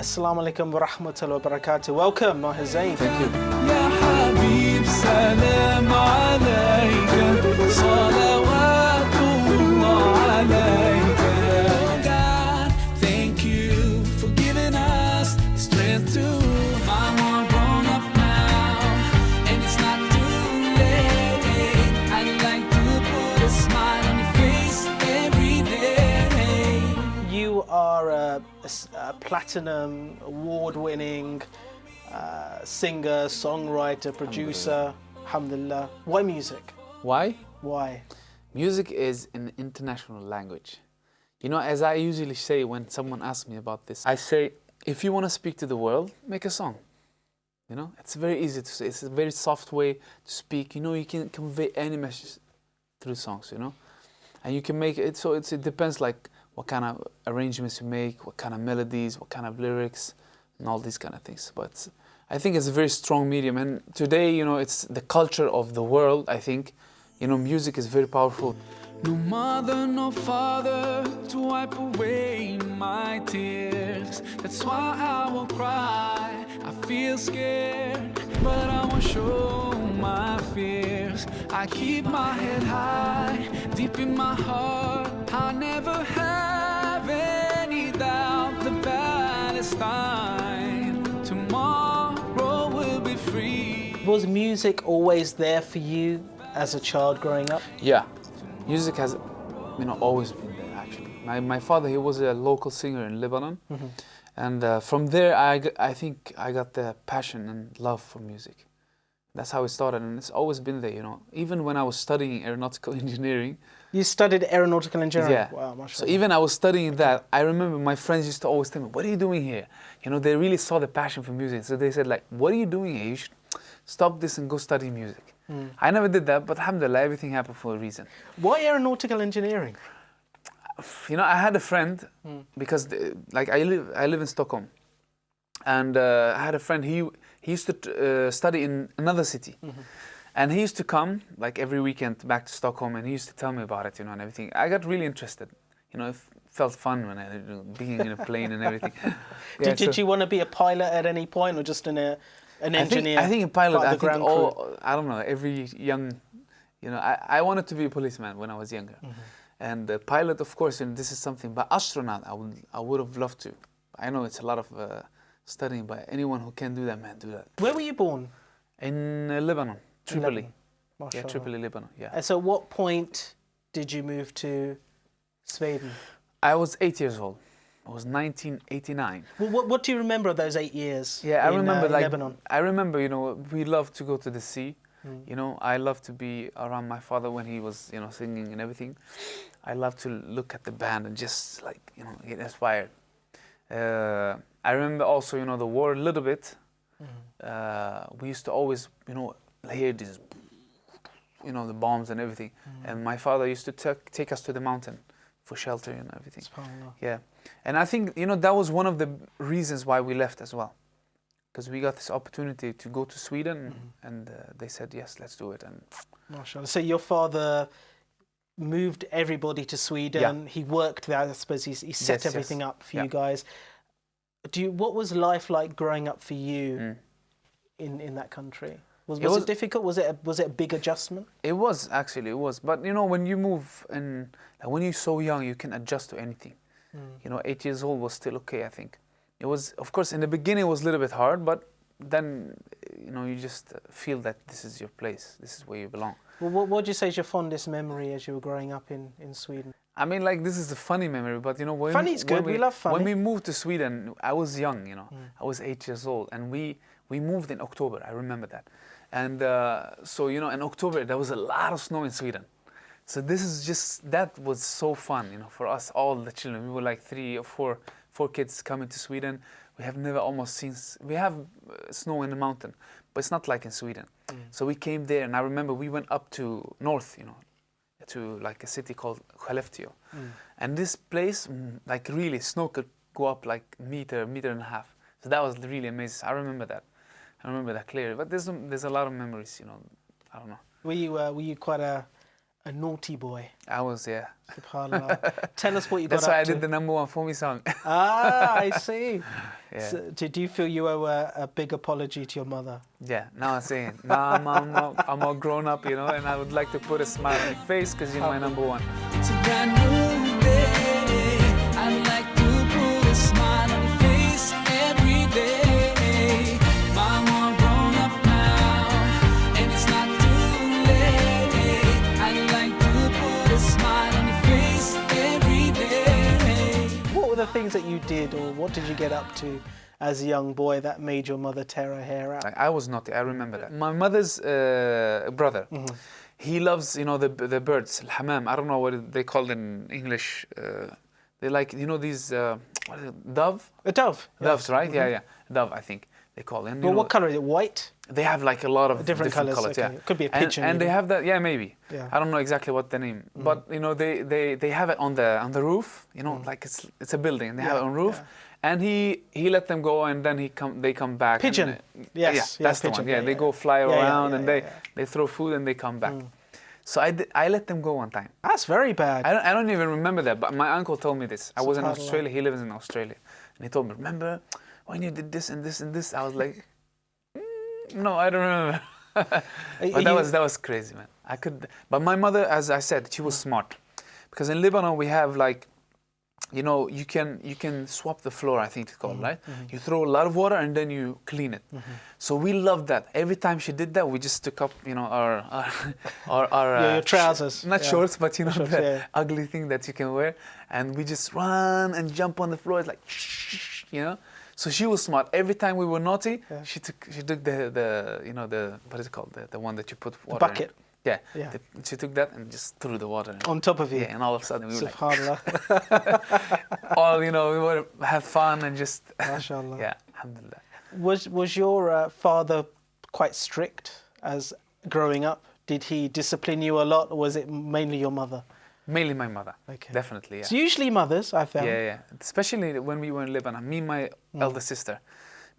Assalamu alaikum wa rahmatullahi wa barakatuh. Welcome, Maher Zain. Thank you. يا حبيب سلام عليك صلوات الله عليك. God, thank you for giving us the strength to. I'm all grown up now, and it's not too late. I'd like to put a smile on your face every day. You are a platinum award-winning singer, songwriter, producer. Alhamdulillah. Why music? Why? Why? Music is an international language. You know, as I usually say when someone asks me about this, I say, if you want to speak to the world, make a song. You know, it's very easy to say. It's a very soft way to speak. You know, you can convey any message through songs, you know. And you can make it, so it depends like what kind of arrangements you make, what kind of melodies, what kind of lyrics, and all these kind of things. But I think it's a very strong medium. And today, you know, it's the culture of the world, I think. You know, music is very powerful. No mother, no father to wipe away my tears. That's why I will cry. I feel scared, but I won't show my fears. I keep my head high, deep in my heart. I never have any doubt that Palestine tomorrow will be free. Was music always there for you as a child growing up? Yeah, music has, you know, always been there actually. My father, he was a local singer in Lebanon. Mm-hmm. And from there, I think I got the passion and love for music. That's how it started, and it's always been there, you know. Even when I was studying aeronautical engineering. You studied aeronautical engineering? Yeah. Wow, mashallah. So even I was studying that, I remember my friends used to always tell me, what are you doing here? You know, they really saw the passion for music. So they said like, what are you doing here? You should stop this and go study music. I never did that, but alhamdulillah, everything happened for a reason. Why aeronautical engineering? You know, I had a friend, because like I live in Stockholm, and I had a friend, he used to study in another city, and he used to come like every weekend back to Stockholm, and he used to tell me about it, you know, and everything. I got really interested, you know, it felt fun when I being in a plane and everything. Yeah, Did you want to be a pilot at any point, or just an engineer? I think a pilot. part of I the think ground all. crew? I don't know. Every young, you know, I wanted to be a policeman when I was younger, and the pilot, of course. And this is something. But astronaut, I would have loved to. I know it's a lot of studying, but anyone who can do that, man, do that. Where were you born? In Lebanon, Tripoli. Lebanon. Yeah, Mashallah. Tripoli, Lebanon. Yeah. And so, what point did you move to Sweden? I was 8 years old. It was 1989. Well, what do you remember of those 8 years? Yeah, I remember like Lebanon. I remember, you know, we loved to go to the sea. You know, I loved to be around my father when he was, you know, singing and everything. I loved to look at the band and just like, you know, get inspired. I remember also, you know, the war a little bit. We used to always, you know, hear these, you know, the bombs and everything. And my father used to take us to the mountain for shelter and everything. SubhanAllah. Yeah. And I think, you know, that was one of the reasons why we left as well. Because we got this opportunity to go to Sweden, and they said, yes, let's do it. And Mashallah. So your father moved everybody to Sweden. Yeah. He worked there. I suppose he set Yes, everything yes. up for Yeah. you guys. What was life like growing up for you in that country? Was it difficult? Was it a big adjustment? It was, actually, it was. But, you know, when you move and like, when you're so young, you can adjust to anything. You know, 8 years old was still okay, I think. It was, of course, in the beginning it was a little bit hard, but then, you know, you just feel that this is your place. This is where you belong. Well, what would you say is your fondest memory as you were growing up in Sweden? I mean, like, this is a funny memory, but, you know, Funny's good, we love funny. When we moved to Sweden, I was young, you know. I was 8 years old, and we moved in October, I remember that. And so, you know, in October, there was a lot of snow in Sweden. So that was so fun, you know, for us, all the children. We were like 3 or 4 kids coming to Sweden. We have never almost seen, we have snow in the mountain, but it's not like in Sweden. So we came there, and I remember we went up to north, you know, to like a city called Skellefteå. And this place, like really, snow could go up like meter and a half. So that was really amazing. I remember that clearly. But there's a lot of memories, you know, I don't know. Were you quite a A naughty boy. I was, yeah. SubhanAllah. Tell us what you got That's up why I to. did the number one for me song. Ah, I see. Yeah. So, do you feel you owe a big apology to your mother? Yeah, now I'm saying, now I'm all grown up, you know, and I would like to put a smile on your face because you're my number one. It's a brand new day. I'd like to put a smile on your face every day. I'm all grown up now, and it's not too late. I'd like to put a smile on your face every day. What were the things that you did, or what did you get up to as a young boy that made your mother tear her hair out? I was naughty, I remember that. My mother's brother, he loves, you know, the birds, al-hamam. I don't know what they call it in English. They like, you know, these, what is it, dove? A dove. Doves, right? Yeah, dove, I think they call it. Well, what colour is it? White? They have like a lot of Different colours, okay. yeah. It could be a pigeon. And they have that, yeah, maybe. Yeah. I don't know exactly what the name, but you know, they have it on the roof. You know, like it's a building, and they have it on roof. Yeah. And he let them go, and then they come back. Pigeon. And, Yes. yeah, that's the pigeon. one. Yeah, they go fly around, and yeah. they throw food, and they come back. So I let them go one time. That's very bad. I don't even remember that, but my uncle told me this. I was in SubhanAllah. Australia. He lives in Australia, and he told me, remember when you did this and this and this? I was like, no, I don't remember. But that was crazy, man. But my mother, as I said, she was smart, because in Lebanon we have like, you know, you can swap the floor, I think it's called, right? You throw a lot of water and then you clean it. So we loved that. Every time she did that, we just took up, you know, our your trousers. not shorts, but you know, Shorts, the ugly thing that you can wear, and we just run and jump on the floor. It's like, you know. So she was smart. Every time we were naughty, she took the you know, the, what is it called, the one that you put water bucket. in. Yeah. Yeah. She took that and just threw the water in. On top of you. Yeah, and all of a sudden we were SubhanAllah. like, all, you know, we would have fun and just, MashaAllah. yeah, alhamdulillah. Was your father quite strict as growing up? Did he discipline you a lot, or was it mainly your mother? Mainly my mother. Okay. Definitely, yeah. It's usually mothers, I found. Yeah, yeah. Especially when we were in Lebanon. Me and my elder sister,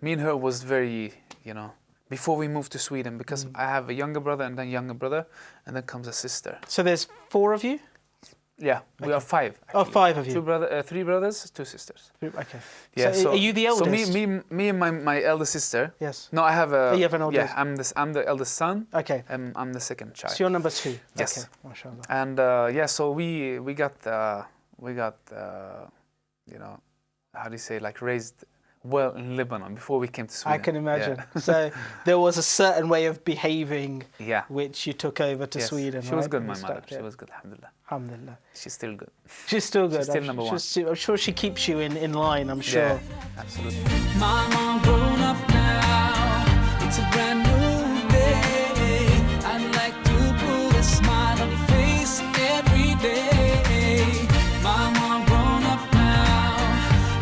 me and her was very, you know, before we moved to Sweden, because I have a younger brother and then younger brother, and then comes a sister. So there's 4 of you? Yeah, we are 5. Actually. Oh, 5 of you. 3 brothers, 2 sisters. Okay. Yeah, so are you the eldest? So me and my elder sister. Yes. No, I have a. You have an older. Yeah, I'm the eldest son. Okay. And I'm the second child. So you're number 2. Yes. Okay. MashaAllah. And yeah, so we got you know, how do you say, like, raised well in Lebanon before we came to Sweden. I can imagine. Yeah. So there was a certain way of behaving, Yeah. which you took over to Yes. Sweden. She was right? good, And my you mother. stuck She there. was good, alhamdulillah. Alhamdulillah. She's still good. She's still good. She's still number 1. I'm sure she keeps you in line, I'm sure. Yeah, absolutely. Mama grown up now. It's a brand new day. I'd like to put a smile on your face every day. Mama grown up now,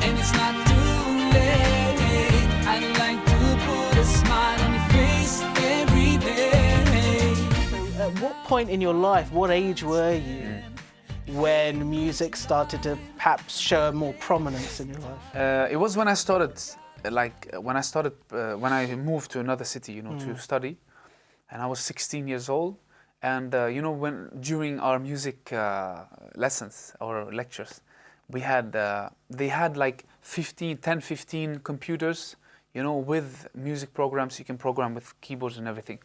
and it's not too late. I'd like to put a smile on your face every day. So at what point in your life, what age were you when music started to perhaps show more prominence in your life? It was when I started, when I moved to another city, you know, to study, and I was 16 years old. And you know, during our music lessons or lectures, we had they had like 15 computers, you know, with music programs. You can program with keyboards and everything.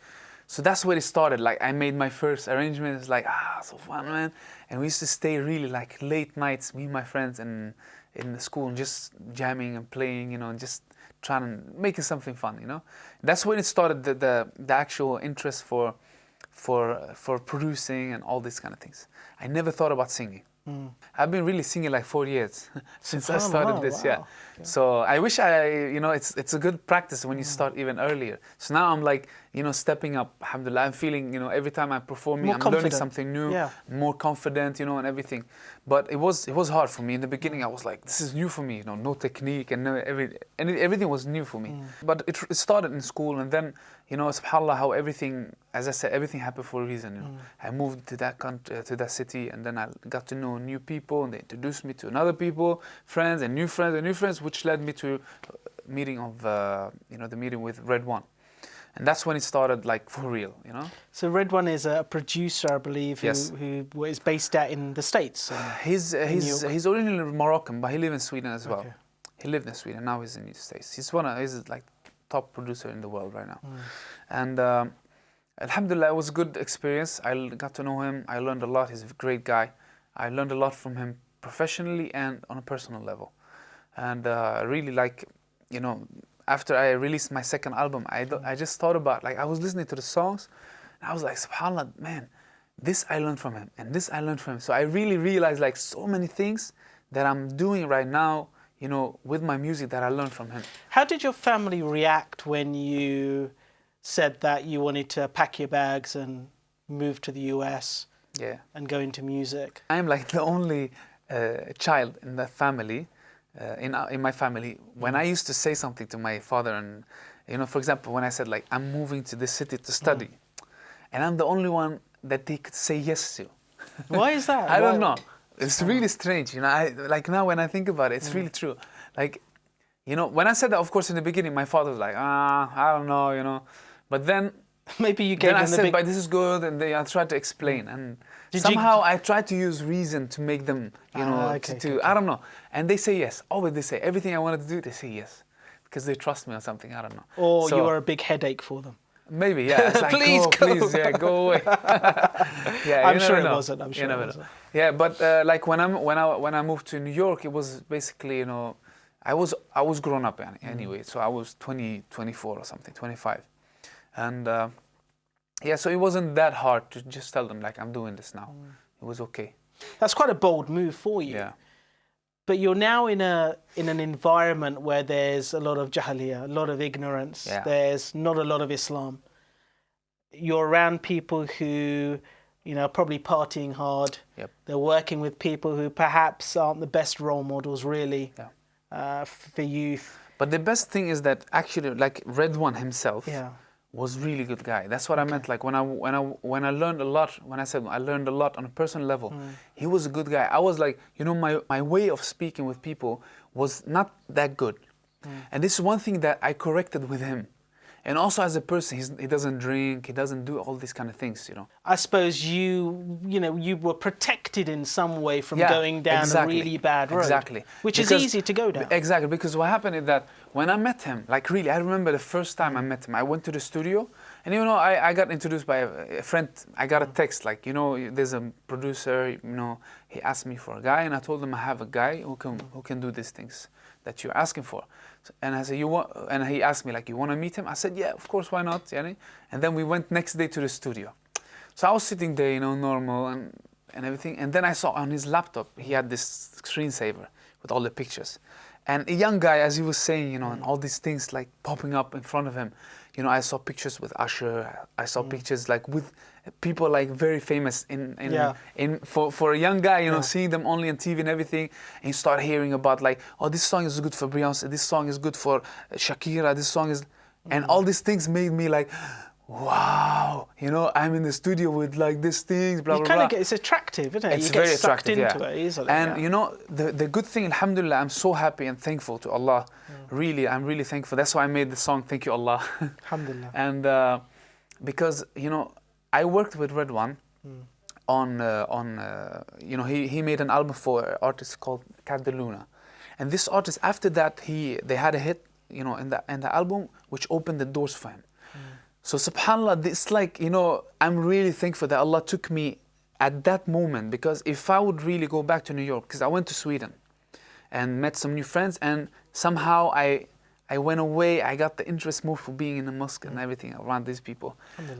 So that's where it started. Like, I made my first arrangements. Like, so fun, man. And we used to stay really like late nights, me and my friends, in the school, and just jamming and playing, you know, and just trying to making something fun, you know. That's when it started, the actual interest for producing and all these kind of things. I never thought about singing. I've been really singing like 4 years since I started this. Wow. Yeah. So I wish you know, it's a good practice when you start even earlier. So now I'm like, you know, stepping up. Alhamdulillah, I'm feeling, you know, every time I'm performing, I'm learning something new, more confident, you know, and everything. But it was hard for me in the beginning. I was like, this is new for me, you know, no technique and everything was new for me. But it started in school, and then, you know, subhanallah, how everything, as I said, everything happened for a reason. You know, I moved to that country, to that city, and then I got to know new people, and they introduced me to another people, friends, and new friends, which led me to meeting of, you know, the meeting with Red One. And that's when it started, like, for real, you know. So Red One is a producer, I believe, Yes. who is based out in the States. He's originally Moroccan, but he lived in Sweden as well. Okay. He lived in Sweden. Now he's in the States. He's like top producer in the world right now. And alhamdulillah, it was a good experience. I got to know him. I learned a lot. He's a great guy. I learned a lot from him professionally and on a personal level. And really, like, you know, after I released my second album, I just thought about, like, I was listening to the songs, and I was like, subhanAllah, man, this I learned from him, and this I learned from him. So I really realized, like, so many things that I'm doing right now, you know, with my music that I learned from him. How did your family react when you said that you wanted to pack your bags and move to the US and go into music? I'm like the only child in the family, in my family. When I used to say something to my father, and, you know, for example, when I said, like, I'm moving to this city to study, and I'm the only one that they could say yes to. Why is that? I don't know. It's really strange, you know. Like, now when I think about it, it's really true. Like, you know, when I said that, of course, in the beginning, my father was like, I don't know, you know. But then maybe you gave then I them the said, big... but this is good, and I tried to explain, and somehow I tried to use reason to make them, you know, I don't know. And they say yes. Always they say everything I wanted to do. They say yes, because they trust me or something. I don't know. Or you were a big headache for them. Maybe, yeah. It's like, please, yeah, go away. Yeah, I'm sure it wasn't. I'm sure it wasn't. Yeah, but like when I moved to New York, it was basically, you know, I was grown up anyway. So I was 24 or something, 25, and yeah, so it wasn't that hard to just tell them, like, I'm doing this now. It was okay. That's quite a bold move for you. Yeah. But you're now in an environment where there's a lot of jahiliyyah, a lot of ignorance. Yeah. There's not a lot of Islam. You're around people who, you know, are probably partying hard. Yep. They're working with people who perhaps aren't the best role models, really, for youth. But the best thing is that actually, like, Red One himself was really good guy. That's what I meant. Like, when I learned a lot, when I said I learned a lot on a personal level, he was a good guy. I was like, you know, my way of speaking with people was not that good. And this is one thing that I corrected with him. And also as a person, he doesn't drink, he doesn't do all these kind of things, you know. I suppose you were protected in some way from going down a really bad road. Exactly. Which is easy to go down. Exactly, because what happened is that when I met him, like, really, I remember the first time I met him, I went to the studio, and, you know, I got introduced by a friend. I got a text, like, you know, there's a producer, you know, he asked me for a guy, and I told him I have a guy who can do these things that you're asking for. And I said, and he asked me, like, you want to meet him? I said, yeah, of course, why not? And then we went next day to the studio. So I was sitting there, you know, normal and everything. And then I saw on his laptop, he had this screensaver with all the pictures. And a young guy, as he was saying, you know, and all these things like popping up in front of him. You know, I saw pictures with Usher. I saw pictures like with people like very famous for a young guy, you know, seeing them only on TV and everything. And you start hearing about, like, oh, this song is good for Beyonce. This song is good for Shakira. This song is, and all these things made me like, wow, you know, I'm in the studio with, like, these things, blah, blah, blah. It's attractive, isn't it? It's you very get sucked attractive, into it easily. And, you know, the good thing, alhamdulillah, I'm so happy and thankful to Allah. Really, I'm really thankful. That's why I made the song, Thank You, Allah. Alhamdulillah. And because, you know, I worked with Red One on you know, he made an album for an artist called Cat de Luna. And this artist, after that, they had a hit, you know, in the album, which opened the doors for him. So subhanAllah, it's like, you know, I'm really thankful that Allah took me at that moment, because if I would really go back to New York, because I went to Sweden and met some new friends, and somehow I went away, I got the interest more for being in the mosque and everything around these people.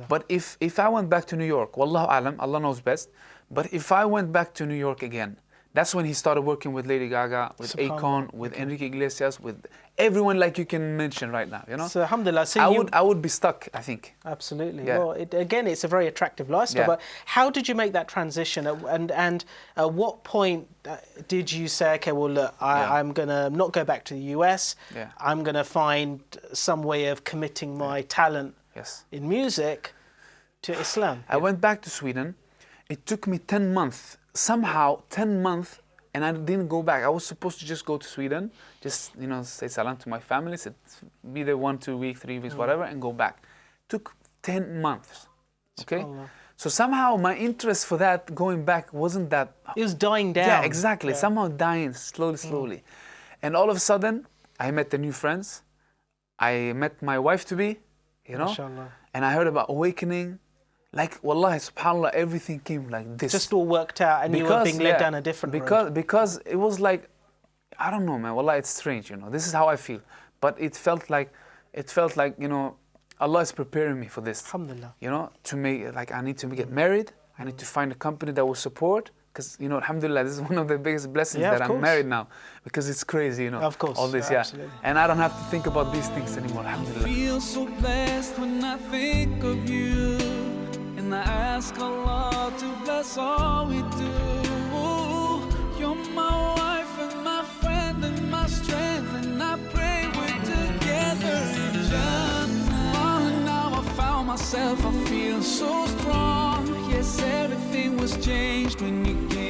But if I went back to New York, Wallahu Alam, Allah knows best, but if I went back to New York again, that's when he started working with Lady Gaga, with Akon, with Enrique Iglesias, with everyone like you can mention right now, you know? So alhamdulillah. So I would be stuck, I think. Absolutely. Yeah. Well, again, it's a very attractive lifestyle, but how did you make that transition? And at what point did you say, okay, well, look, I'm going to not go back to the US. I'm going to find some way of committing my talent in music to Islam. I went back to Sweden. It took me 10 months. Somehow 10 months, and I didn't go back. I was supposed to just go to Sweden, just, you know, say salam to my family, be there 1, 2 weeks, 3 weeks, whatever, and go back. took 10 months, okay? So somehow my interest for that, going back, wasn't that... It was dying down. Yeah, exactly. Yeah. Somehow dying, slowly. And all of a sudden, I met the new friends. I met my wife-to-be, you know? Mashallah. And I heard about awakening. Like, wallahi, subhanAllah, everything came like this. Just all worked out and you were being led down a different road. Because it was like, I don't know, man, wallahi, it's strange, you know? This is how I feel. But it felt like, you know, Allah is preparing me for this. Alhamdulillah. You know, to make, like, I need to get married. I need to find a company that will support. Because, you know, alhamdulillah, this is one of the biggest blessings that I'm married now. Because it's crazy, you know. Of course. All this, absolutely. And I don't have to think about these things anymore, alhamdulillah. I feel so blessed when I think of you. And I ask Allah to bless all we do. You're my wife and my friend and my strength. And I pray we're together in Jannah. Now I found myself, I feel so strong. Yes, everything was changed when you came.